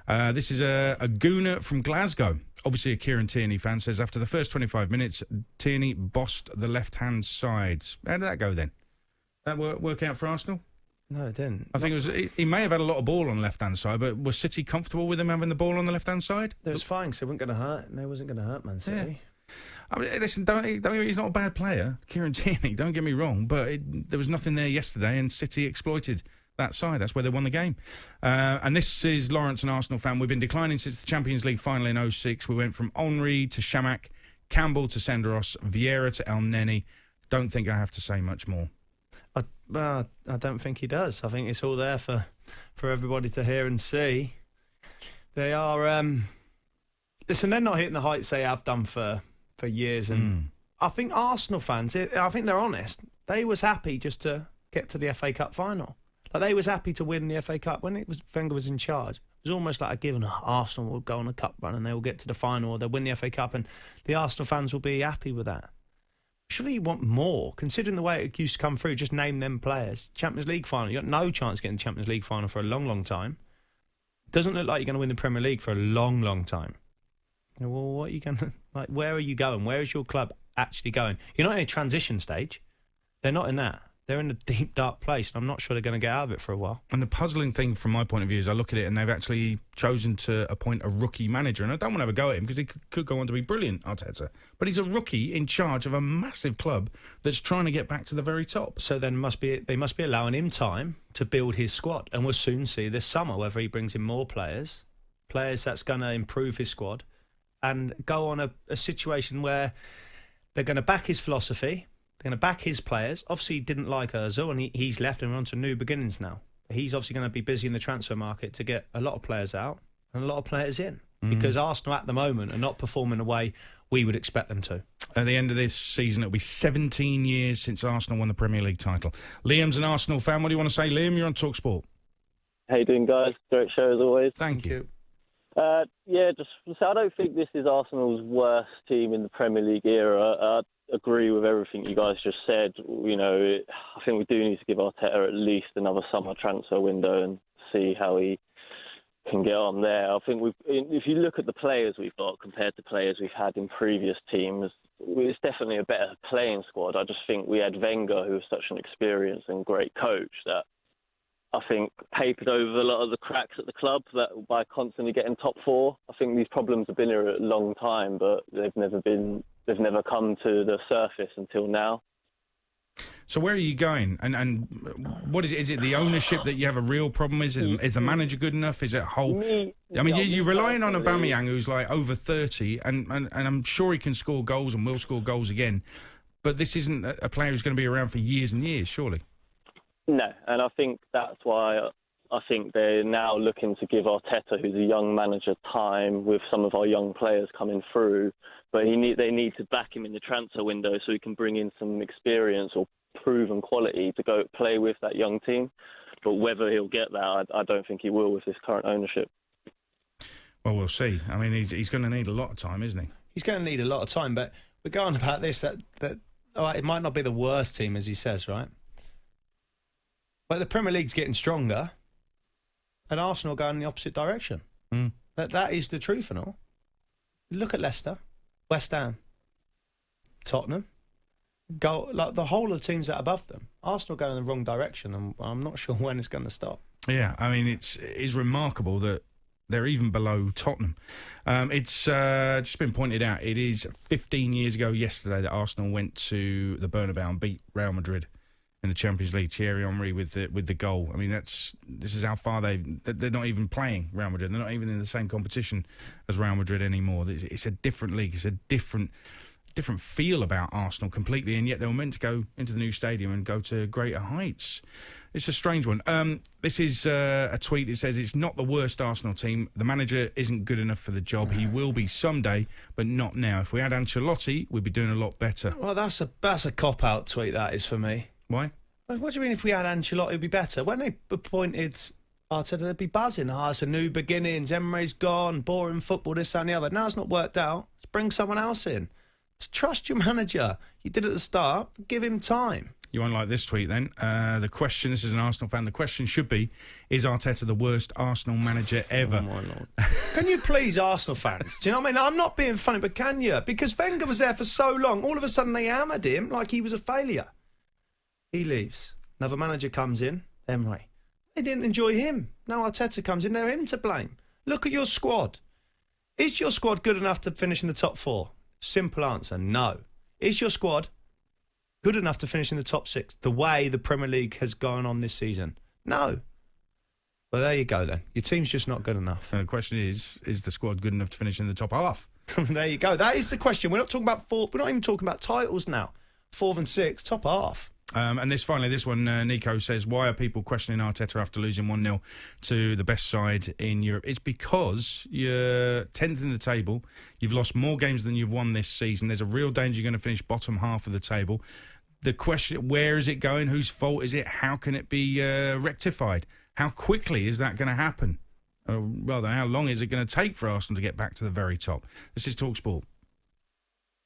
This is a Gooner from Glasgow. Obviously a Kieran Tierney fan, says after the first 25 minutes, Tierney bossed the left-hand side. How did that go then? That work out for Arsenal? No, it didn't. I think it was. He may have had a lot of ball on the left-hand side, but was City comfortable with him having the ball on the left-hand side? It was fine, because it wasn't going to hurt. They wasn't going to hurt Man City. Yeah. I mean, listen, he's not a bad player, Kieran Tierney, don't get me wrong, but there was nothing there yesterday, and City exploited that side. That's where they won the game. And this is Lawrence, an Arsenal fan. We've been declining since the Champions League final in 2006. We went from Henry to Shamak, Campbell to Senderos, Vieira to El Neni. Don't think I have to say much more. I don't think he does. I think it's all there for everybody to hear and see. They are... listen, they're not hitting the heights they have done for years. And I think Arsenal fans, I think they're honest. They was happy just to get to the FA Cup final. Like, they was happy to win the FA Cup when Wenger was in charge. It was almost like a given. Arsenal will go on a cup run and they will get to the final, or they'll win the FA Cup, and the Arsenal fans will be happy with that. Surely you want more, considering the way it used to come through. Just name them players. Champions League final. You got no chance of getting the Champions League final for a long, long time. Doesn't look like you're going to win the Premier League for a long, long time. Well, what are you going to... Like, where are you going? Where is your club actually going? You're not in a transition stage. They're not in that. They're in a deep, dark place, and I'm not sure they're going to get out of it for a while. And the puzzling thing from my point of view is I look at it and they've actually chosen to appoint a rookie manager, and I don't want to have a go at him because he could go on to be brilliant, Arteta. But he's a rookie in charge of a massive club that's trying to get back to the very top. So then they must be allowing him time to build his squad, and we'll soon see this summer whether he brings in more players that's going to improve his squad, and go on a situation where they're going to back his philosophy. They're going to back his players. Obviously, he didn't like Ozil, and he's left, and we're on to new beginnings now. He's obviously going to be busy in the transfer market to get a lot of players out and a lot of players in, because Arsenal at the moment are not performing the way we would expect them to. At the end of this season, it'll be 17 years since Arsenal won the Premier League title. Liam's an Arsenal fan. What do you want to say, Liam? You're on talkSPORT. How you doing, guys? Great show as always. Thank you. I don't think this is Arsenal's worst team in the Premier League era. I agree with everything you guys just said. You know, I think we do need to give Arteta at least another summer transfer window and see how he can get on there. I think if you look at the players we've got compared to players we've had in previous teams, it's definitely a better playing squad. I just think we had Wenger, who was such an experienced and great coach, that I think papered over a lot of the cracks at the club by constantly getting top four. I think these problems have been here a long time, but they've never come to the surface until now. So where are you going? And what is it? Is it the ownership that you have a real problem? Is the manager good enough? Is it whole? You're relying on Aubameyang, who's like over 30, and I'm sure he can score goals and will score goals again. But this isn't a player who's going to be around for years and years, surely. No, and I think that's why I think they're now looking to give Arteta, who's a young manager, time with some of our young players coming through. But they need to back him in the transfer window so he can bring in some experience or proven quality to go play with that young team. But whether he'll get that, I don't think he will with this current ownership. Well, we'll see. I mean, he's going to need a lot of time, isn't he? He's going to need a lot of time, but we're going about this, that all right, it might not be the worst team, as he says, right? But the Premier League's getting stronger, and Arsenal going in the opposite direction. That is the truth and all. Look at Leicester, West Ham, Tottenham. Like the whole of the teams that are above them. Arsenal going in the wrong direction, and I'm not sure when it's going to stop. Yeah, I mean, it's remarkable that they're even below Tottenham. It's just been pointed out, it is 15 years ago yesterday that Arsenal went to the Bernabeu and beat Real Madrid in the Champions League. Thierry Henry with the goal. I mean, this is how far they're not even playing Real Madrid. They're not even in the same competition as Real Madrid anymore. It's a different league. It's a different feel about Arsenal completely, and yet they were meant to go into the new stadium and go to greater heights. It's a strange one. This is a tweet. It says, it's not the worst Arsenal team. The manager isn't good enough for the job. He will be someday, but not now. If we had Ancelotti, we'd be doing a lot better. Well, that's a cop-out tweet, that is, for me. Why? What do you mean if we had Ancelotti, it'd be better? When they appointed Arteta, they'd be buzzing. It's a new beginnings. Emre's gone. Boring football, this, that and the other. Now it's not worked out. Let's bring someone else in. Trust your manager. You did at the start. Give him time. You won't like this tweet then. The question, this is an Arsenal fan, the question should be, is Arteta the worst Arsenal manager ever? Oh, my Lord. Can you please, Arsenal fans? Do you know what I mean? I'm not being funny, but can you? Because Wenger was there for so long. All of a sudden they hammered him like he was a failure. He leaves. Another manager comes in, Emery. They didn't enjoy him. Now Arteta comes in, they're him to blame. Look at your squad. Is your squad good enough to finish in the top 4? Simple answer, no. Is your squad good enough to finish in the top 6, the way the Premier League has gone on this season? No. Well, there you go then. Your team's just not good enough. The question is the squad good enough to finish in the top half? There you go. That is the question. We're not talking about we're not even talking about titles now. 4th and 6th, top half. And this one, Nico says, why are people questioning Arteta after losing 1-0 to the best side in Europe? It's because you're 10th in the table. You've lost more games than you've won this season. There's a real danger you're going to finish bottom half of the table. The question, where is it going? Whose fault is it? How can it be rectified? How quickly is that going to happen? Rather, how long is it going to take for Arsenal to get back to the very top? This is talkSPORT.